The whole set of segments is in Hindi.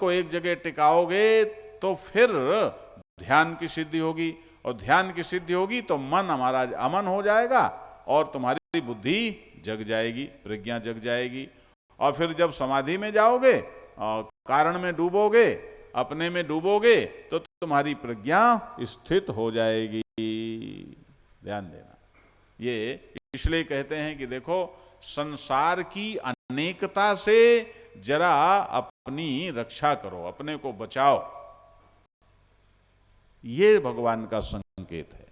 को एक जगह टिकाओगे तो फिर ध्यान की सिद्धि होगी, और ध्यान की सिद्धि होगी तो मन हमारा अमन हो जाएगा और तुम्हारी बुद्धि जग जाएगी, प्रज्ञा जग जाएगी। और फिर जब समाधि में जाओगे और कारण में डूबोगे, अपने में डूबोगे, तो तुम्हारी प्रज्ञा स्थित हो जाएगी। ध्यान देना, ये इसलिए कहते हैं कि देखो, संसार की अनेकता से जरा अपनी रक्षा करो, अपने को बचाओ। ये भगवान का संकेत है।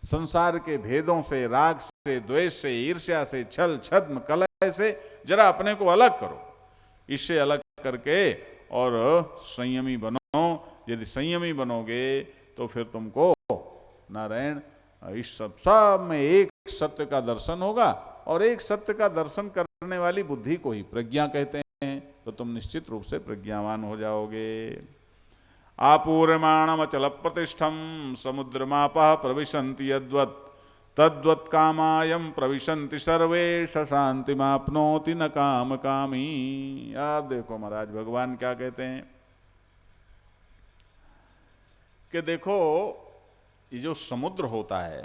संसार के भेदों से, राग से, द्वेष से, ईर्ष्या से, छल छद्म कलह से जरा अपने को अलग करो। इससे अलग करके और संयमी बनो। यदि संयमी बनोगे तो फिर तुमको नारायण इस सब में एक सत्य का दर्शन होगा, और एक सत्य का दर्शन करने वाली बुद्धि को ही प्रज्ञा कहते हैं। तो तुम निश्चित रूप से प्रज्ञावान हो जाओगे। आपूर्यमाणम अचल प्रतिष्ठम समुद्रमापः प्रविशन्ति यद्वत् तद्वत् कामायम प्रविशन्ति सर्वे शांतिमाप्नोति न काम कामी। आप देखो महाराज भगवान क्या कहते हैं कि देखो, ये जो समुद्र होता है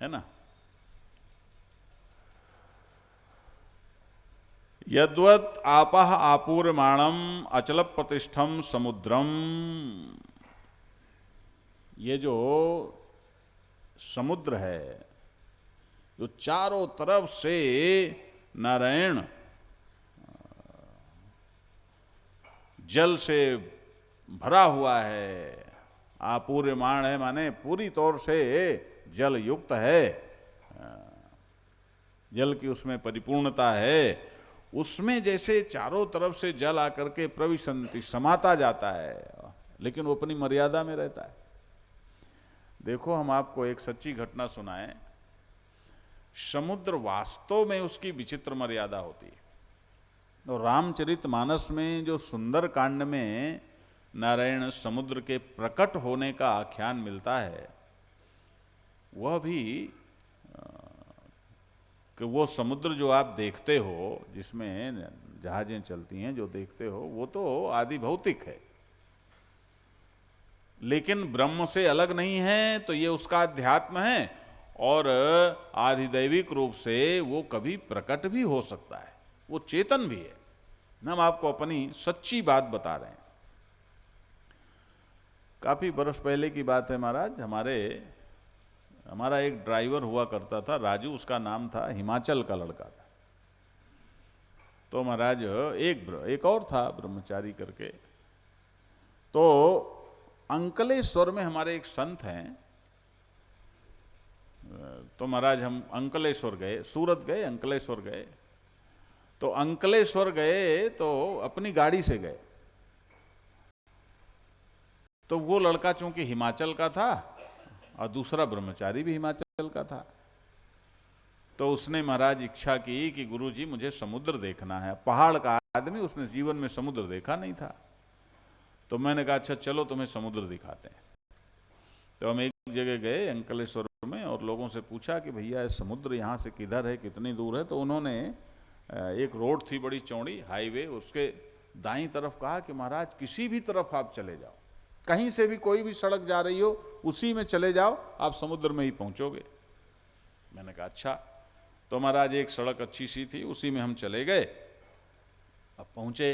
ना, यद्वत् आपः आपूर्यमाणम अचल प्रतिष्ठम समुद्रम, ये जो समुद्र है, जो चारों तरफ से नारायण जल से भरा हुआ है, आपूर्यमाण है माने पूरी तौर से जल युक्त है, जल की उसमें परिपूर्णता है। उसमें जैसे चारों तरफ से जल आकर के प्रविशन्ति समाता जाता है, लेकिन वो अपनी मर्यादा में रहता है। देखो, हम आपको एक सच्ची घटना सुनाएं। समुद्र वास्तव में उसकी विचित्र मर्यादा होती है। तो रामचरितमानस में जो सुंदर कांड में नारायण समुद्र के प्रकट होने का आख्यान मिलता है, वह भी कि वो समुद्र जो आप देखते हो, जिसमें जहाजें चलती हैं, जो देखते हो, वो तो आदि भौतिक है, लेकिन ब्रह्म से अलग नहीं है, तो ये उसका अध्यात्म है। और आधिदैविक रूप से वो कभी प्रकट भी हो सकता है, वो चेतन भी है। हम आपको अपनी सच्ची बात बता रहे हैं। काफी बरस पहले की बात है महाराज। हमारा एक ड्राइवर हुआ करता था, राजू उसका नाम था, हिमाचल का लड़का था। तो महाराज एक और था ब्रह्मचारी करके। तो अंकलेश्वर में हमारे एक संत हैं। तो महाराज हम अंकलेश्वर गए, सूरत गए, अंकलेश्वर गए। तो अंकलेश्वर गए तो अपनी गाड़ी से गए। तो वो लड़का चूंकि हिमाचल का था और दूसरा ब्रह्मचारी भी हिमाचल का था, तो उसने महाराज इच्छा की कि गुरुजी मुझे समुद्र देखना है। पहाड़ का आदमी, उसने जीवन में समुद्र देखा नहीं था। तो मैंने कहा अच्छा चलो तुम्हें समुद्र दिखाते हैं। तो हम एक जगह गए अंकलेश्वर में और लोगों से पूछा कि भैया समुद्र यहाँ से किधर है, कितनी दूर है। तो उन्होंने एक रोड थी बड़ी चौड़ी हाईवे, उसके दाईं तरफ कहा कि महाराज किसी भी तरफ आप चले जाओ, कहीं से भी कोई भी सड़क जा रही हो उसी में चले जाओ, आप समुद्र में ही पहुंचोगे। मैंने कहा अच्छा। तो महाराज एक सड़क अच्छी सी थी, उसी में हम चले गए। अब पहुंचे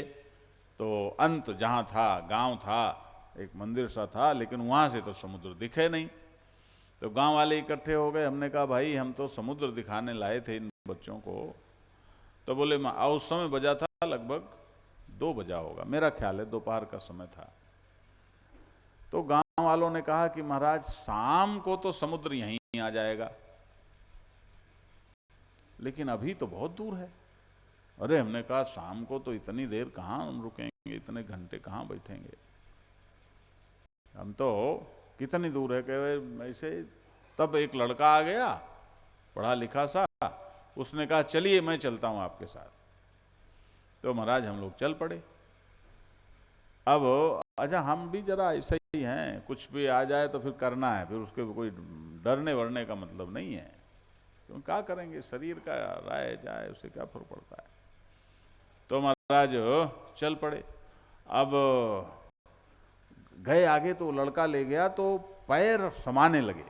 तो अंत जहां था गांव था, एक मंदिर सा था, लेकिन वहां से तो समुद्र दिखे नहीं। तो गांव वाले इकट्ठे हो गए। हमने कहा भाई हम तो समुद्र दिखाने लाए थे इन बच्चों को। तो बोले उस समय बजा था लगभग 2 बजा होगा, मेरा ख्याल है दोपहर का समय था। तो गांव वालों ने कहा कि महाराज शाम को तो समुद्र यहीं आ जाएगा, लेकिन अभी तो बहुत दूर है। अरे हमने कहा शाम को तो इतनी देर कहाँ हम रुकेंगे, इतने घंटे कहाँ बैठेंगे, हम तो कितनी दूर है। कहे ऐसे। तब एक लड़का आ गया पढ़ा लिखा सा, उसने कहा चलिए मैं चलता हूं आपके साथ। तो महाराज हम लोग चल पड़े। अब अच्छा हम भी जरा ऐसे ही हैं, कुछ भी आ जाए तो फिर करना है, फिर उसके कोई डरने वरने का मतलब नहीं है। तो क्या करेंगे, शरीर का राय जाए उससे क्या फर्क पड़ता है। तो महाराज चल पड़े। अब गए आगे तो लड़का ले गया तो पैर समाने लगे,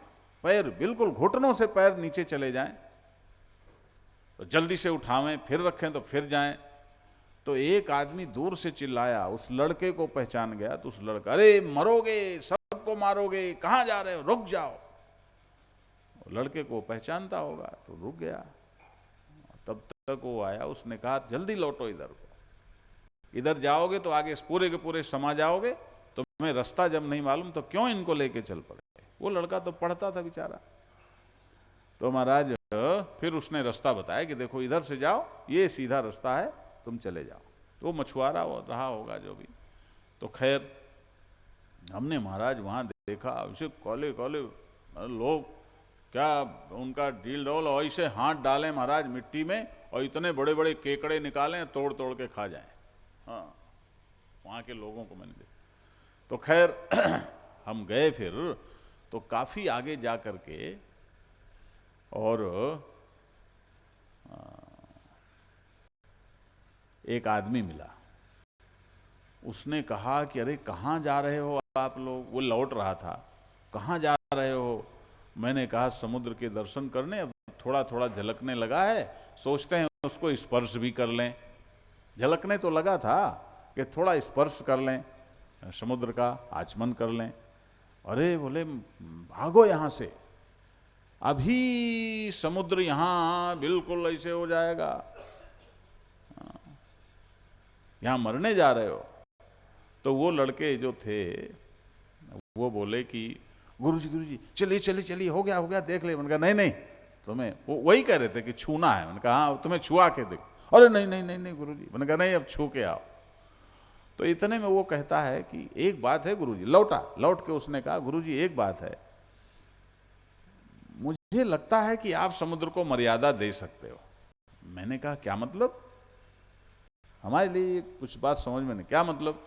पैर बिल्कुल घुटनों से पैर नीचे चले जाएं तो जल्दी से उठावें, फिर रखें तो फिर जाएं। तो एक आदमी दूर से चिल्लाया, उस लड़के को पहचान गया। तो उस लड़का, अरे मरोगे, सबको मारोगे, कहाँ जा रहे हो, रुक जाओ। लड़के को पहचानता होगा तो रुक गया। तब तक वो आया, उसने कहा जल्दी लौटो इधर को, इधर जाओगे तो आगे पूरे के पूरे समा जाओगे, तो तुम्हें रास्ता जब नहीं मालूम तो क्यों इनको लेके चल पड़े। वो लड़का तो पढ़ता था बेचारा। तो महाराज फिर उसने रास्ता बताया कि देखो इधर से जाओ, ये सीधा रास्ता है, तुम चले जाओ। वो मछुआरा रहा होगा जो भी। तो खैर हमने महाराज वहाँ देखा, ऐसे काले काले लोग, क्या उनका डील डोल, और ऐसे हाथ डालें महाराज मिट्टी में और इतने बड़े बड़े केकड़े निकालें, तोड़ तोड़ के खा जाएं। हाँ, वहाँ के लोगों को मैंने देखा। तो खैर हम गए फिर, तो काफ़ी आगे जा कर के, और एक आदमी मिला। उसने कहा कि अरे कहाँ जा रहे हो आप लोग। वो लौट रहा था, कहाँ जा रहे हो। मैंने कहा समुद्र के दर्शन करने, अब थोड़ा थोड़ा झलकने लगा है, सोचते हैं उसको स्पर्श भी कर लें। झलकने तो लगा था कि थोड़ा स्पर्श कर लें, समुद्र का आचमन कर लें। अरे बोले भागो यहाँ से, अभी समुद्र यहाँ बिल्कुल ऐसे हो जाएगा, यहाँ मरने जा रहे हो। तो वो लड़के जो थे वो बोले कि गुरुजी चलिए चलिए चलिए, हो गया देख ले। मैंने कहा नहीं नहीं, तुम्हें वो वही कह रहे थे कि छूना है। मैंने कहा हाँ, तुम्हें छुआ के देखो। अरे नहीं नहीं नहीं नहीं गुरुजी। मैंने कहा नहीं, अब छू के आओ। तो इतने में वो कहता है कि एक बात है गुरुजी। लौट के उसने कहा गुरुजी एक बात है, मुझे लगता है कि आप समुद्र को मर्यादा दे सकते हो। मैंने कहा क्या मतलब, हमारे लिए कुछ बात समझ में नहीं, क्या मतलब।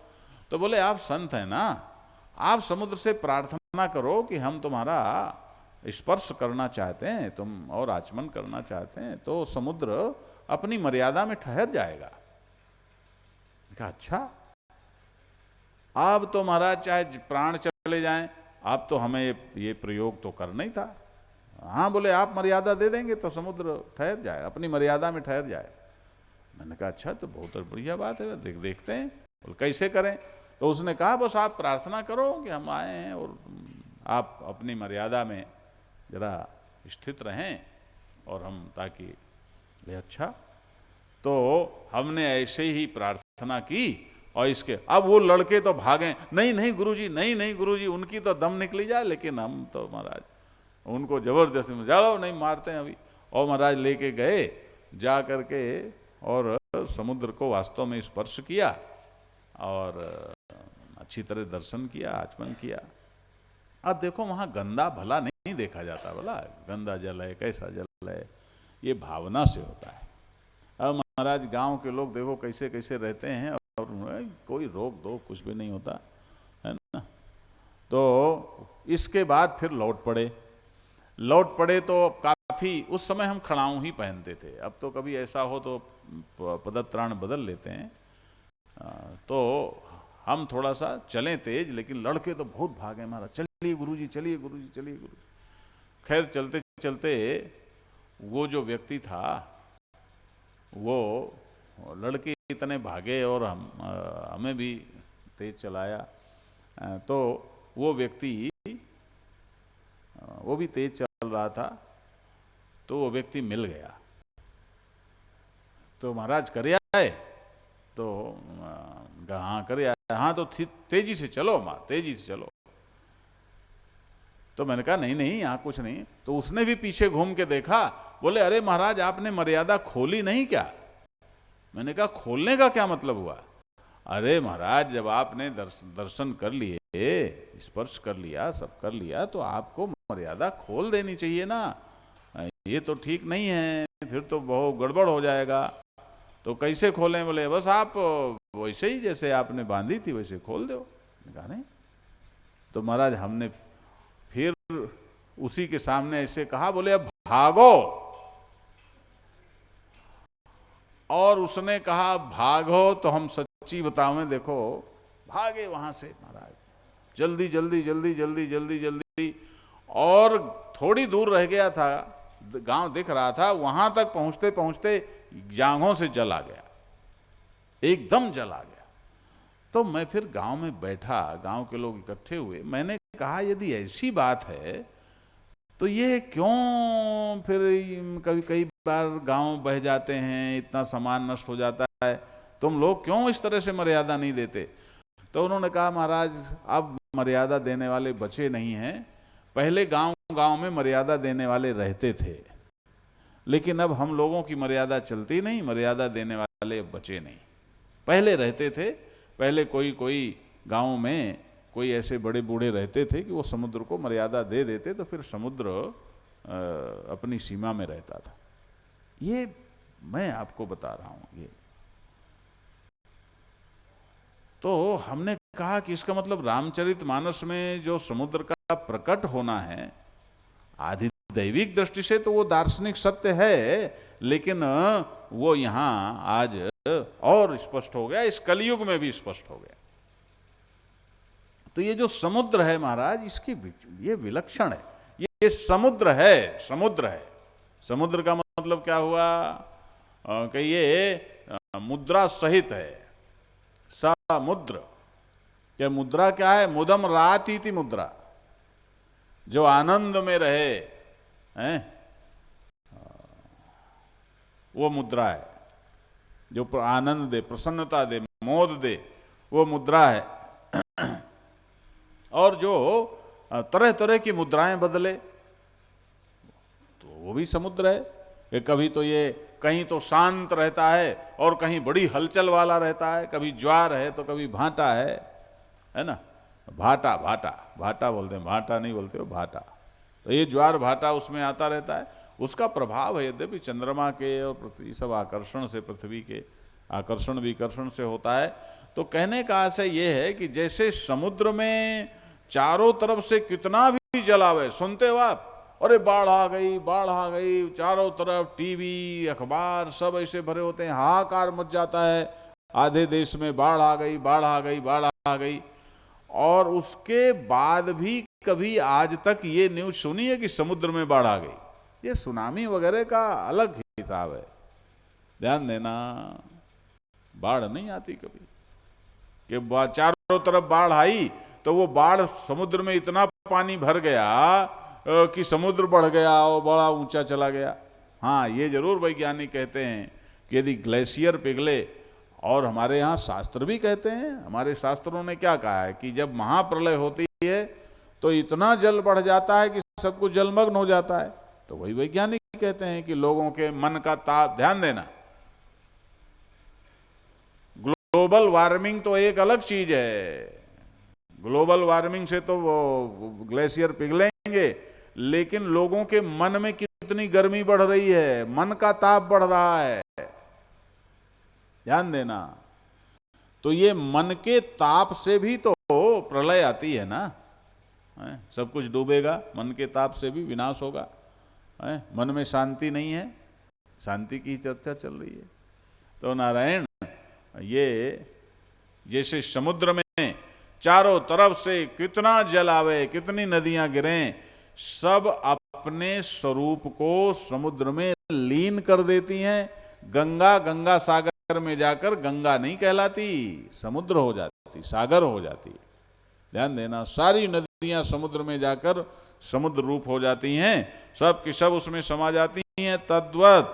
तो बोले आप संत हैं ना, आप समुद्र से प्रार्थना करो कि हम तुम्हारा स्पर्श करना चाहते हैं, तुम और आचमन करना चाहते हैं, तो समुद्र अपनी मर्यादा में ठहर जाएगा। कहा अच्छा, अब तो महाराज चाहे प्राण चले जाएं, अब तो हमें ये प्रयोग तो करना ही था। हाँ बोले आप मर्यादा दे देंगे तो समुद्र ठहर जाए, अपनी मर्यादा में ठहर जाए। मैंने कहा अच्छा, तो बहुत बढ़िया बात है, देखते हैं। बोले कैसे करें। तो उसने कहा बस आप प्रार्थना करो कि हम आए हैं और आप अपनी मर्यादा में जरा स्थित रहें, और हम ताकि। अच्छा, तो हमने ऐसे ही प्रार्थना की, और इसके अब वो लड़के तो भागे, नहीं नहीं गुरुजी, नहीं नहीं गुरुजी, उनकी तो दम निकली जाए, लेकिन हम तो महाराज उनको जबरदस्ती में जाओ नहीं मारते हैं अभी। और महाराज लेके गए, जा करके और समुद्र को वास्तव में स्पर्श किया और अच्छी तरह दर्शन किया, आचमन किया। अब देखो वहां गंदा भला नहीं देखा जाता, बोला गंदा जल है, कैसा जल है, ये भावना से होता है। अब महाराज गांव के लोग देखो कैसे कैसे रहते हैं, और कोई रोक दो कुछ भी नहीं होता है ना। तो इसके बाद फिर लौट पड़े तो काफ़ी, उस समय हम खड़ाऊं ही पहनते थे, अब तो कभी ऐसा हो तो पदत्राण बदल लेते हैं। तो हम थोड़ा सा चलें तेज, लेकिन लड़के तो बहुत भागे हमारा, चलिए गुरुजी चलिए गुरुजी चलिए गुरुजी। खैर चलते चलते वो जो व्यक्ति था, वो लड़के इतने भागे और हमें भी तेज चलाया, तो वो व्यक्ति वो भी तेज चल रहा था, तो वो व्यक्ति मिल गया। तो महाराज करे आए, तो हाँ करे आए, हाँ तो तेजी से चलो माँ, तेजी से चलो। तो मैंने कहा नहीं नहीं यहाँ कुछ नहीं। तो उसने भी पीछे घूम के देखा, बोले अरे महाराज आपने मर्यादा खोली नहीं क्या। मैंने कहा खोलने का क्या मतलब हुआ। अरे महाराज जब आपने दर्शन कर लिए, स्पर्श कर लिया, सब कर लिया, तो आपको मर्यादा खोल देनी चाहिए ना, ये तो ठीक नहीं है, फिर तो बहुत गड़बड़ हो जाएगा। तो कैसे खोलें। बोले बस आप वैसे ही जैसे आपने बांधी थी वैसे खोल दो। कहा नहीं। तो महाराज हमने फिर उसी के सामने ऐसे कहा, बोले अब भागो। और उसने कहा भागो, तो हम सच्ची बतावें देखो भागे वहां से महाराज, जल्दी जल्दी जल्दी जल्दी जल्दी जल्दी। और थोड़ी दूर रह गया था, गांव दिख रहा था, वहां तक पहुंचते पहुंचते जांघों से जल आ गया, एकदम जल आ गया। तो मैं फिर गांव में बैठा, गांव के लोग इकट्ठे हुए, मैंने कहा यदि ऐसी बात है तो ये क्यों फिर कभी कई बार गांव बह जाते हैं, इतना सामान नष्ट हो जाता है, तुम लोग क्यों इस तरह से मर्यादा नहीं देते? तो उन्होंने कहा महाराज अब मर्यादा देने वाले बचे नहीं हैं, पहले गांव गांव में मर्यादा देने वाले रहते थे, लेकिन अब हम लोगों की मर्यादा चलती नहीं, मर्यादा देने वाले अब बचे नहीं। पहले रहते थे, पहले कोई कोई गांव में कोई ऐसे बड़े बूढ़े रहते थे कि वो समुद्र को मर्यादा दे देते, तो फिर समुद्र अपनी सीमा में रहता था। ये मैं आपको बता रहा हूं। ये तो हमने कहा कि इसका मतलब रामचरितमानस में जो समुद्र का प्रकट होना है, आदि दैविक दृष्टि से तो वो दार्शनिक सत्य है, लेकिन वो यहां आज और स्पष्ट हो गया, इस कलयुग में भी स्पष्ट हो गया। तो ये जो समुद्र है महाराज, इसकी ये विलक्षण है, ये समुद्र है, समुद्र है। समुद्र का मतलब क्या हुआ कि ये मुद्रा सहित है, समुद्र। क्या मुद्रा क्या है? मुदम राति थी मुद्रा, जो आनंद में रहे हैं, वो मुद्रा है, जो आनंद दे, प्रसन्नता दे, मोद दे, वो मुद्रा है। और जो तरह तरह की मुद्राएं बदले, तो वो भी समुद्र है। कि कभी तो ये कहीं तो शांत रहता है और कहीं बड़ी हलचल वाला रहता है, कभी ज्वार है तो कभी भाटा है ना, भाटा, भाटा, भाटा बोलते हैं, भाटा नहीं बोलते हो, भाटा। तो ये ज्वार भाटा उसमें आता रहता है, उसका प्रभाव है। यद्यपि चंद्रमा के और पृथ्वी सब आकर्षण से, पृथ्वी के आकर्षण विकर्षण से होता है। तो कहने का आशय ये है कि जैसे समुद्र में चारों तरफ से कितना भी जल आवे, सुनते हो आप, अरे बाढ़ आ गई, बाढ़ आ गई, चारों तरफ टीवी अखबार सब ऐसे भरे होते हैं, हाहाकार मच जाता है, आधे देश में बाढ़ आ गई, बाढ़ आ गई, बाढ़ आ गई। और उसके बाद भी कभी आज तक ये न्यूज सुनी है कि समुद्र में बाढ़ आ गई? ये सुनामी वगैरह का अलग हिसाब है, ध्यान देना। बाढ़ नहीं आती कभी, कि चारों तरफ बाढ़ आई तो वो बाढ़ समुद्र में इतना पानी भर गया कि समुद्र बढ़ गया और बड़ा ऊंचा चला गया। हाँ, ये जरूर वैज्ञानिक कहते हैं कि यदि ग्लेशियर पिघले, और हमारे यहाँ शास्त्र भी कहते हैं, हमारे शास्त्रों ने क्या कहा है कि जब महाप्रलय होती है तो इतना जल बढ़ जाता है कि सब कुछ जलमग्न हो जाता है। तो वही वैज्ञानिक कहते हैं कि लोगों के मन का ताप, ध्यान देना, ग्लोबल वार्मिंग तो एक अलग चीज है, ग्लोबल वार्मिंग से तो वो ग्लेशियर पिघलेंगे, लेकिन लोगों के मन में कितनी गर्मी बढ़ रही है, मन का ताप बढ़ रहा है, ध्यान देना। तो ये मन के ताप से भी तो प्रलय आती है ना, सब कुछ डूबेगा, मन के ताप से भी विनाश होगा। मन में शांति नहीं है, शांति की चर्चा चल रही है। तो नारायण, ये जैसे समुद्र में चारों तरफ से कितना जल आवे, कितनी नदियां गिरें, सब अपने स्वरूप को समुद्र में लीन कर देती हैं। गंगा गंगा सागर में जाकर गंगा नहीं कहलाती, समुद्र हो जाती, सागर हो जाती। ध्यान देना, सारी नदियां समुद्र में जाकर समुद्र रूप हो जाती हैं, सब की सब उसमें समा जाती हैं। तद्वत्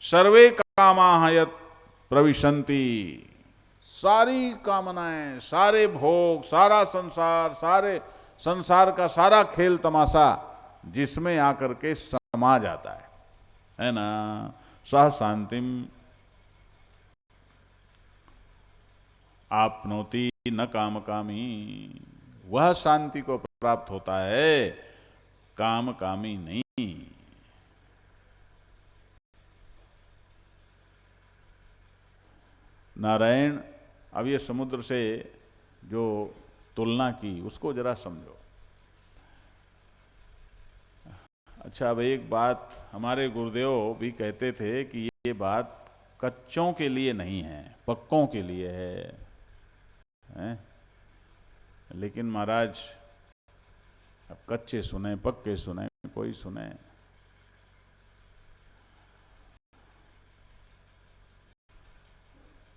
सर्वे कामाः यत् प्रविशन्ति, सारी कामनाएं, सारे भोग, सारा संसार, सारे संसार का सारा खेल तमाशा जिसमें आकर के समा जाता है ना, सह शांतिम आपनोति न काम कामी, वह शांति को प्राप्त होता है, काम कामी नहीं। नारायण, अब ये समुद्र से जो तुलना की उसको जरा समझो। अच्छा, अब एक बात हमारे गुरुदेव भी कहते थे कि ये बात कच्चों के लिए नहीं है, पक्कों के लिए है। लेकिन महाराज अब कच्चे सुने पक्के सुने कोई सुने।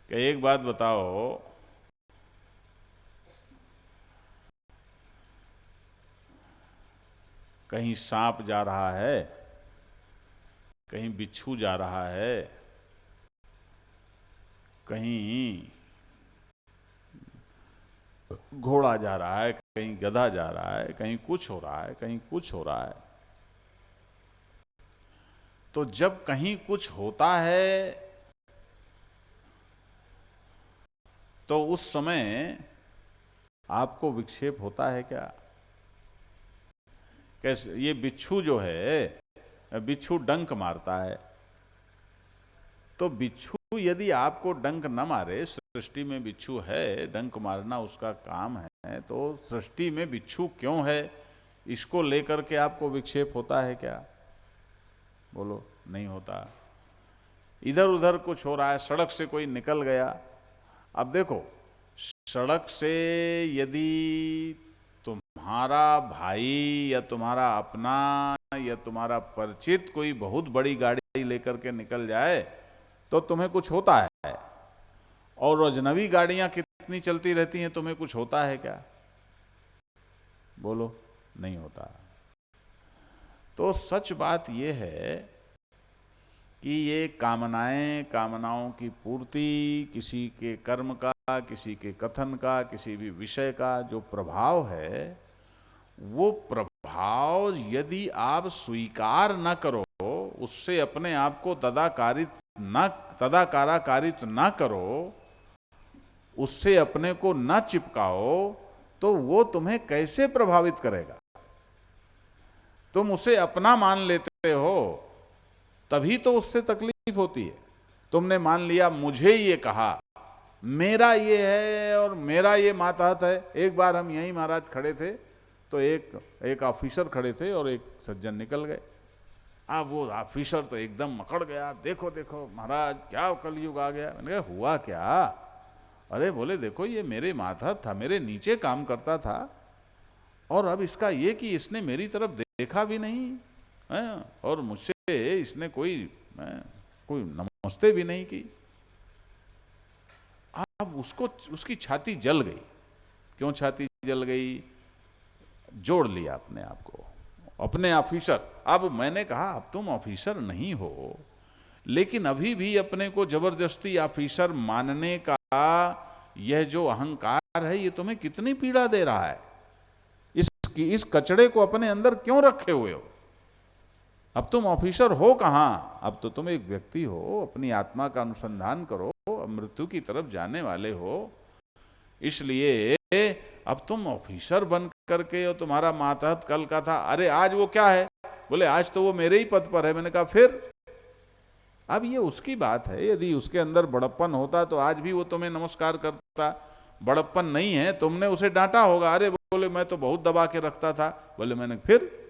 कि एक बात बताओ, कहीं सांप जा रहा है, कहीं बिच्छू जा रहा है, कहीं घोड़ा जा रहा है, कहीं गधा जा रहा है, कहीं कुछ हो रहा है, कहीं कुछ हो रहा है। तो जब कहीं कुछ होता है तो उस समय आपको विक्षेप होता है क्या? कैसे? ये बिच्छू जो है, बिच्छू डंक मारता है, तो बिच्छू यदि आपको डंक न मारे, सृष्टि में बिच्छू है, डंक मारना उसका काम है, तो सृष्टि में बिच्छू क्यों है, इसको लेकर के आपको विक्षेप होता है क्या? बोलो, नहीं होता। इधर उधर कुछ हो रहा है, सड़क से कोई निकल गया। अब देखो, सड़क से यदि तुम्हारा भाई या तुम्हारा अपना या तुम्हारा परिचित कोई बहुत बड़ी गाड़ी लेकर के निकल जाए तो तुम्हें कुछ होता है, और अजनबी गाड़ियां कितनी चलती रहती हैं, तुम्हें कुछ होता है क्या? बोलो, नहीं होता। तो सच बात यह है कि ये कामनाएं, कामनाओं की पूर्ति, किसी के कर्म का, किसी के कथन का, किसी भी विषय का जो प्रभाव है, वो प्रभाव यदि आप स्वीकार न करो, उससे अपने आप को तदाकाराकारित न करो, उससे अपने को न चिपकाओ, तो वो तुम्हें कैसे प्रभावित करेगा? तुम उसे अपना मान लेते हो तभी तो उससे तकलीफ होती है। तुमने मान लिया मुझे ये कहा, मेरा ये है और मेरा ये मातहत है। एक बार हम यहीं महाराज खड़े थे तो एक ऑफिसर खड़े थे और एक सज्जन निकल गए। अब वो ऑफिसर तो एकदम मकड़ गया, देखो देखो महाराज क्या कलयुग आ गया। मैंने कहा हुआ क्या? अरे बोले देखो ये मेरे मातहत था, मेरे नीचे काम करता था, और अब इसका ये कि इसने मेरी तरफ देखा भी नहीं है और मुझसे इसने कोई नमस्ते भी नहीं की। अब उसकी छाती जल गई। क्यों छाती जल गई? जोड़ लिया अपने आप को, अपने ऑफिसर। अब मैंने कहा अब तुम ऑफिसर नहीं हो, लेकिन अभी भी अपने को जबरदस्ती ऑफिसर मानने का यह जो अहंकार है, ये तुम्हें कितनी पीड़ा दे रहा है। इस कचड़े को अपने अंदर क्यों रखे हुए हो? अब तुम ऑफिसर हो कहां? अब तो तुम एक व्यक्ति हो, अपनी आत्मा का अनुसंधान करो, मृत्यु की तरफ जाने वाले हो। इसलिए अब तुम ऑफिसर बन करके, और तुम्हारा मातहत कल का था, अरे आज वो क्या है? बोले आज तो वो मेरे ही पद पर है। मैंने कहा फिर? अब ये उसकी बात है, यदि उसके अंदर बड़प्पन होता तो आज भी वो तुम्हें नमस्कार करता। बड़प्पन नहीं है, तुमने उसे डांटा होगा। अरे बोले मैं तो बहुत दबा के रखता था। बोले मैंने फिर?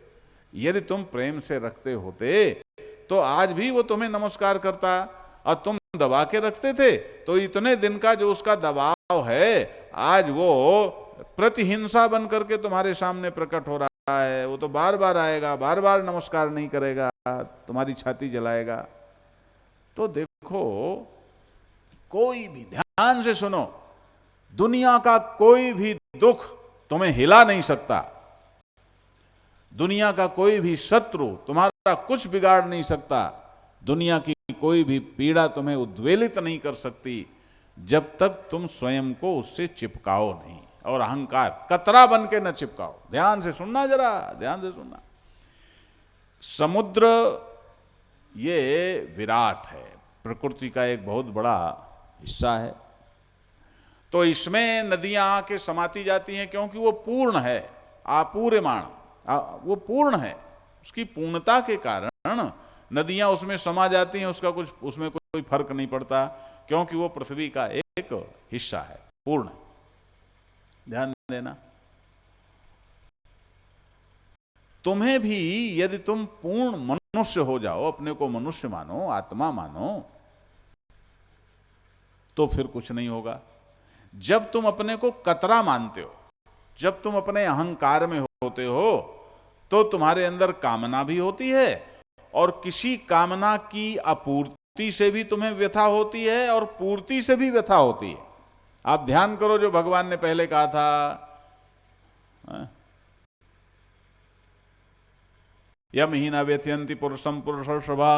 यदि तुम प्रेम से रखते होते तो आज भी वो तुम्हें नमस्कार करता, और तुम दबा के रखते थे तो इतने दिन का जो उसका दबाव है, आज वो प्रतिहिंसा बन करके तुम्हारे सामने प्रकट हो रहा है। वो तो बार बार आएगा, बार बार नमस्कार नहीं करेगा, तुम्हारी छाती जलाएगा। तो देखो, कोई भी, ध्यान से सुनो, दुनिया का कोई भी दुख तुम्हें हिला नहीं सकता, दुनिया का कोई भी शत्रु तुम्हारा कुछ बिगाड़ नहीं सकता, दुनिया की कोई भी पीड़ा तुम्हें उद्वेलित नहीं कर सकती, जब तक तुम स्वयं को उससे चिपकाओ नहीं, और अहंकार कतरा बन के न चिपकाओ। ध्यान से सुनना, जरा ध्यान से सुनना। समुद्र ये विराट है, प्रकृति का एक बहुत बड़ा हिस्सा है। तो इसमें नदियां आके समाती जाती हैं, क्योंकि वो पूर्ण है, आपूर्यमाण, वो पूर्ण है। उसकी पूर्णता के कारण नदियां उसमें समा जाती हैं, उसका कुछ उसमें कोई फर्क नहीं पड़ता, क्योंकि वो पृथ्वी का एक हिस्सा है, पूर्ण। ध्यान देना। तुम्हें भी यदि तुम पूर्ण मनुष्य हो जाओ, अपने को मनुष्य मानो, आत्मा मानो, तो फिर कुछ नहीं होगा। जब तुम अपने को कतरा मानते हो, जब तुम अपने अहंकार में होते हो तो तुम्हारे अंदर कामना भी होती है और किसी कामना की अपूर्ति से भी तुम्हें व्यथा होती है और पूर्ति से भी व्यथा होती है। आप ध्यान करो जो भगवान ने पहले कहा था, यम ही न व्यथयंति पुरुषम पुरुषर्षभा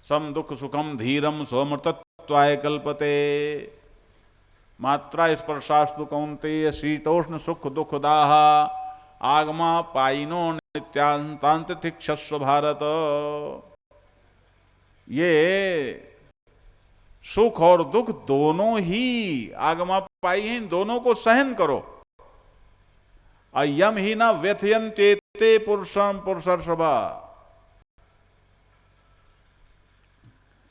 सम दुख सुखम धीरम स्वमृतत्वाय कल्पते मात्रा स्पर्शास्तु कौन्तेय शीतोष्ण सुख दुखदाह आगमा पाइनो नित्यांतांतिक्षस्व भारत। ये सुख और दुख दोनों ही आगमा पाई हैं, इन दोनों को सहन करो। अयम ही न व्यथयन्ते पुरुषम पुरुषर्षभा,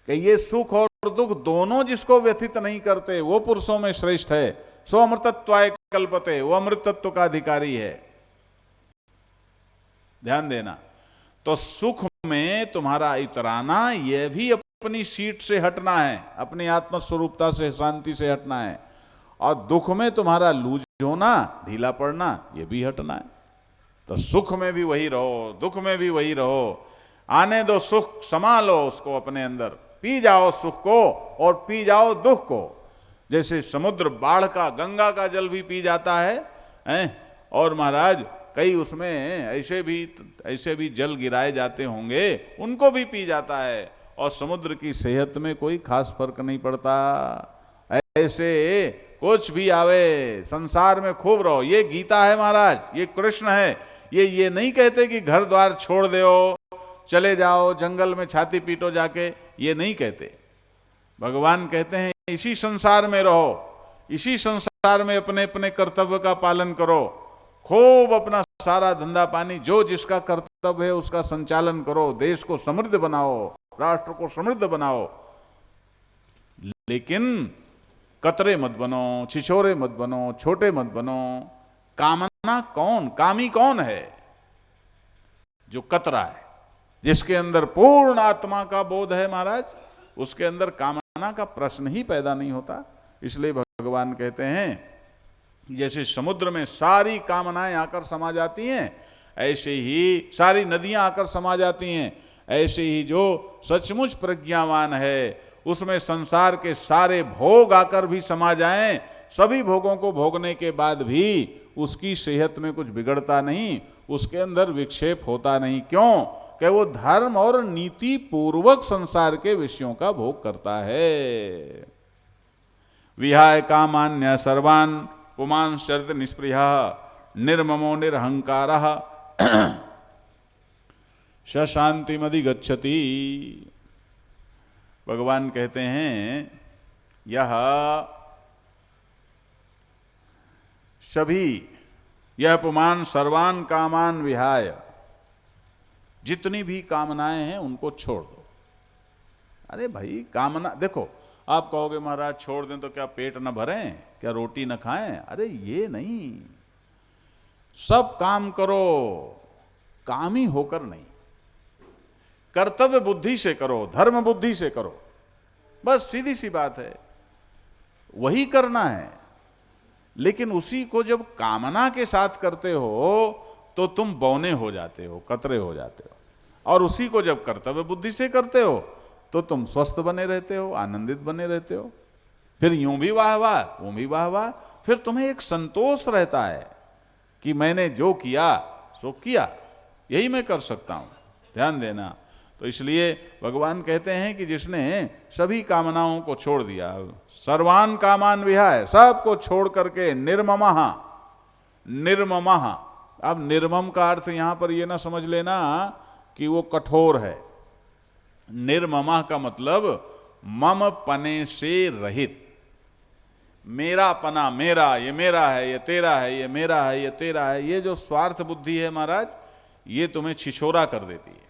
कि ये सुख और दुख दोनों जिसको व्यथित नहीं करते वो पुरुषों में श्रेष्ठ है। सो अमृतत्वाय कल्पते, वो अमृत तत्व का अधिकारी है। ध्यान देना। तो सुख में तुम्हारा इतराना, यह भी अपनी सीट से हटना है, अपनी आत्मस्वरूपता से शांति से हटना है, और दुख में तुम्हारा लूज होना, ढीला पड़ना, यह भी हटना है। तो सुख में भी वही रहो, दुख में भी वही रहो। आने दो सुख, समा लो उसको अपने अंदर, पी जाओ सुख को और पी जाओ दुख को। जैसे समुद्र बाढ़ का, गंगा का जल भी पी जाता है, और महाराज कई उसमें ऐसे भी जल गिराए जाते होंगे, उनको भी पी जाता है, और समुद्र की सेहत में कोई खास फर्क नहीं पड़ता। ऐसे कुछ भी आवे, संसार में खूब रहो। ये गीता है महाराज, ये कृष्ण है। ये नहीं कहते कि घर द्वार छोड़ दो, चले जाओ जंगल में छाती पीटो जाके, ये नहीं कहते। भगवान कहते हैं इसी संसार में रहो, इसी संसार में अपने अपने कर्तव्य का पालन करो, खूब अपना सारा धंधा पानी जो जिसका कर्तव्य है उसका संचालन करो, देश को समृद्ध बनाओ, राष्ट्र को समृद्ध बनाओ, लेकिन कतरे मत बनो, छिछोरे मत बनो, छोटे मत बनो। कामना कौन, कामी कौन है? जो कतरा है, जिसके अंदर पूर्ण आत्मा का बोध है महाराज, उसके अंदर कामना का प्रश्न ही पैदा नहीं होता। इसलिए भगवान कहते हैं जैसे समुद्र में सारी कामनाएं आकर समा जाती हैं, ऐसे ही सारी नदियां आकर समा जाती हैं, ऐसे ही जो सचमुच प्रज्ञावान है उसमें संसार के सारे भोग आकर भी समा जाएं, सभी भोगों को भोगने के बाद भी उसकी सेहत में कुछ बिगड़ता नहीं, उसके अंदर विक्षेप होता नहीं। क्यों? कि वो धर्म और नीति पूर्वक संसार के विषयों का भोग करता है। विहाय कामान्य सर्वान् पुमांश्चरित निष्पृहः निर्ममो निरहंकारः स शांतिमधिगच्छति। भगवान कहते हैं यह सभी, यह पुमान सर्वान कामान विहाय, जितनी भी कामनाएं हैं उनको छोड़ दो। अरे भाई कामना, देखो आप कहोगे महाराज छोड़ दें तो क्या पेट न भरें, क्या रोटी न खाएं? अरे ये नहीं, सब काम करो, कामी होकर नहीं, कर्तव्य बुद्धि से करो, धर्म बुद्धि से करो, बस सीधी सी बात है, वही करना है। लेकिन उसी को जब कामना के साथ करते हो तो तुम बौने हो जाते हो, कतरे हो जाते हो, और उसी को जब कर्तव्य बुद्धि से करते हो तो तुम स्वस्थ बने रहते हो, आनंदित बने रहते हो। फिर यूं भी वाह वाह, यूं भी वाह वाह, फिर तुम्हें एक संतोष रहता है कि मैंने जो किया सो किया, यही मैं कर सकता हूं। ध्यान देना। तो इसलिए भगवान कहते हैं कि जिसने सभी कामनाओं को छोड़ दिया, सर्वान कामान विहाय, सबको छोड़ करके निर्ममः, निर्ममः। अब निर्मम का अर्थ यहां पर यह ना समझ लेना कि वो कठोर है। निर्ममः का मतलब मम पने से रहित, मेरा पना, मेरा, ये मेरा है, ये तेरा है, ये मेरा है, ये तेरा है, ये जो स्वार्थ बुद्धि है महाराज, ये तुम्हें छिछोरा कर देती है,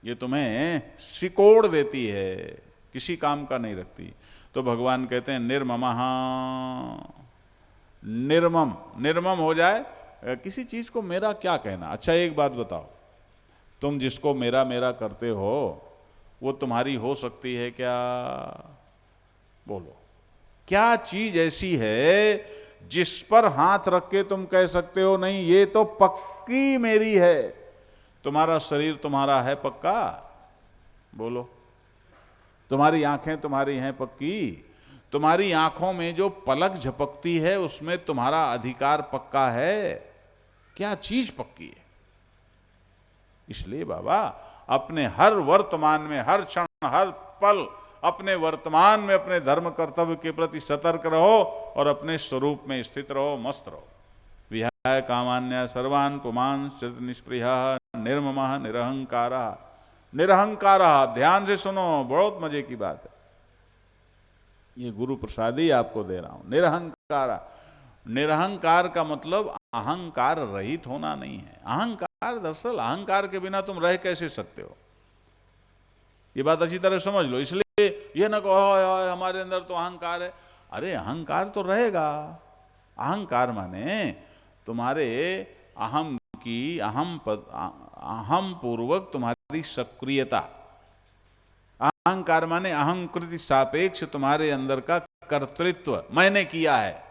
ये तुम्हें सिकोड़ देती है, किसी काम का नहीं रखती। तो भगवान कहते हैं निर्ममः, निर्मम, निर्मम हो जाए, किसी चीज को मेरा क्या कहना। अच्छा एक बात बताओ, तुम जिसको मेरा मेरा करते हो वो तुम्हारी हो सकती है क्या? बोलो, क्या चीज ऐसी है जिस पर हाथ रख के तुम कह सकते हो नहीं ये तो पक्की मेरी है। तुम्हारा शरीर तुम्हारा है पक्का? बोलो। तुम्हारी आंखें तुम्हारी हैं पक्की? तुम्हारी आंखों में जो पलक झपकती है उसमें तुम्हारा अधिकार पक्का है? क्या चीज पक्की है? इसलिए बाबा अपने हर वर्तमान में, हर क्षण, हर पल अपने वर्तमान में अपने धर्म कर्तव्य के प्रति सतर्क रहो और अपने स्वरूप में स्थित रहो, मस्त रहो। विहाय कामान्य सर्वान् पुमांश्च निष्पृहः निर्ममः निरहंकारः। निरहंकारः, ध्यान से सुनो, बहुत मजे की बात है, ये गुरु प्रसादी आपको दे रहा हूं। निरहंकार, निरहंकार का मतलब अहंकार रहित होना नहीं है। अहंकार दरअसल, अहंकार के बिना तुम रह कैसे सकते हो, ये बात अच्छी तरह समझ लो। इसलिए ये ना कहो हमारे अंदर तो अहंकार है। अरे अहंकार तो रहेगा। अहंकार माने तुम्हारे अहम की, अहम पूर्वक तुम्हारी सक्रियता। अहंकार माने अहंकृति सापेक्ष तुम्हारे अंदर का कर्तृत्व, मैंने किया है।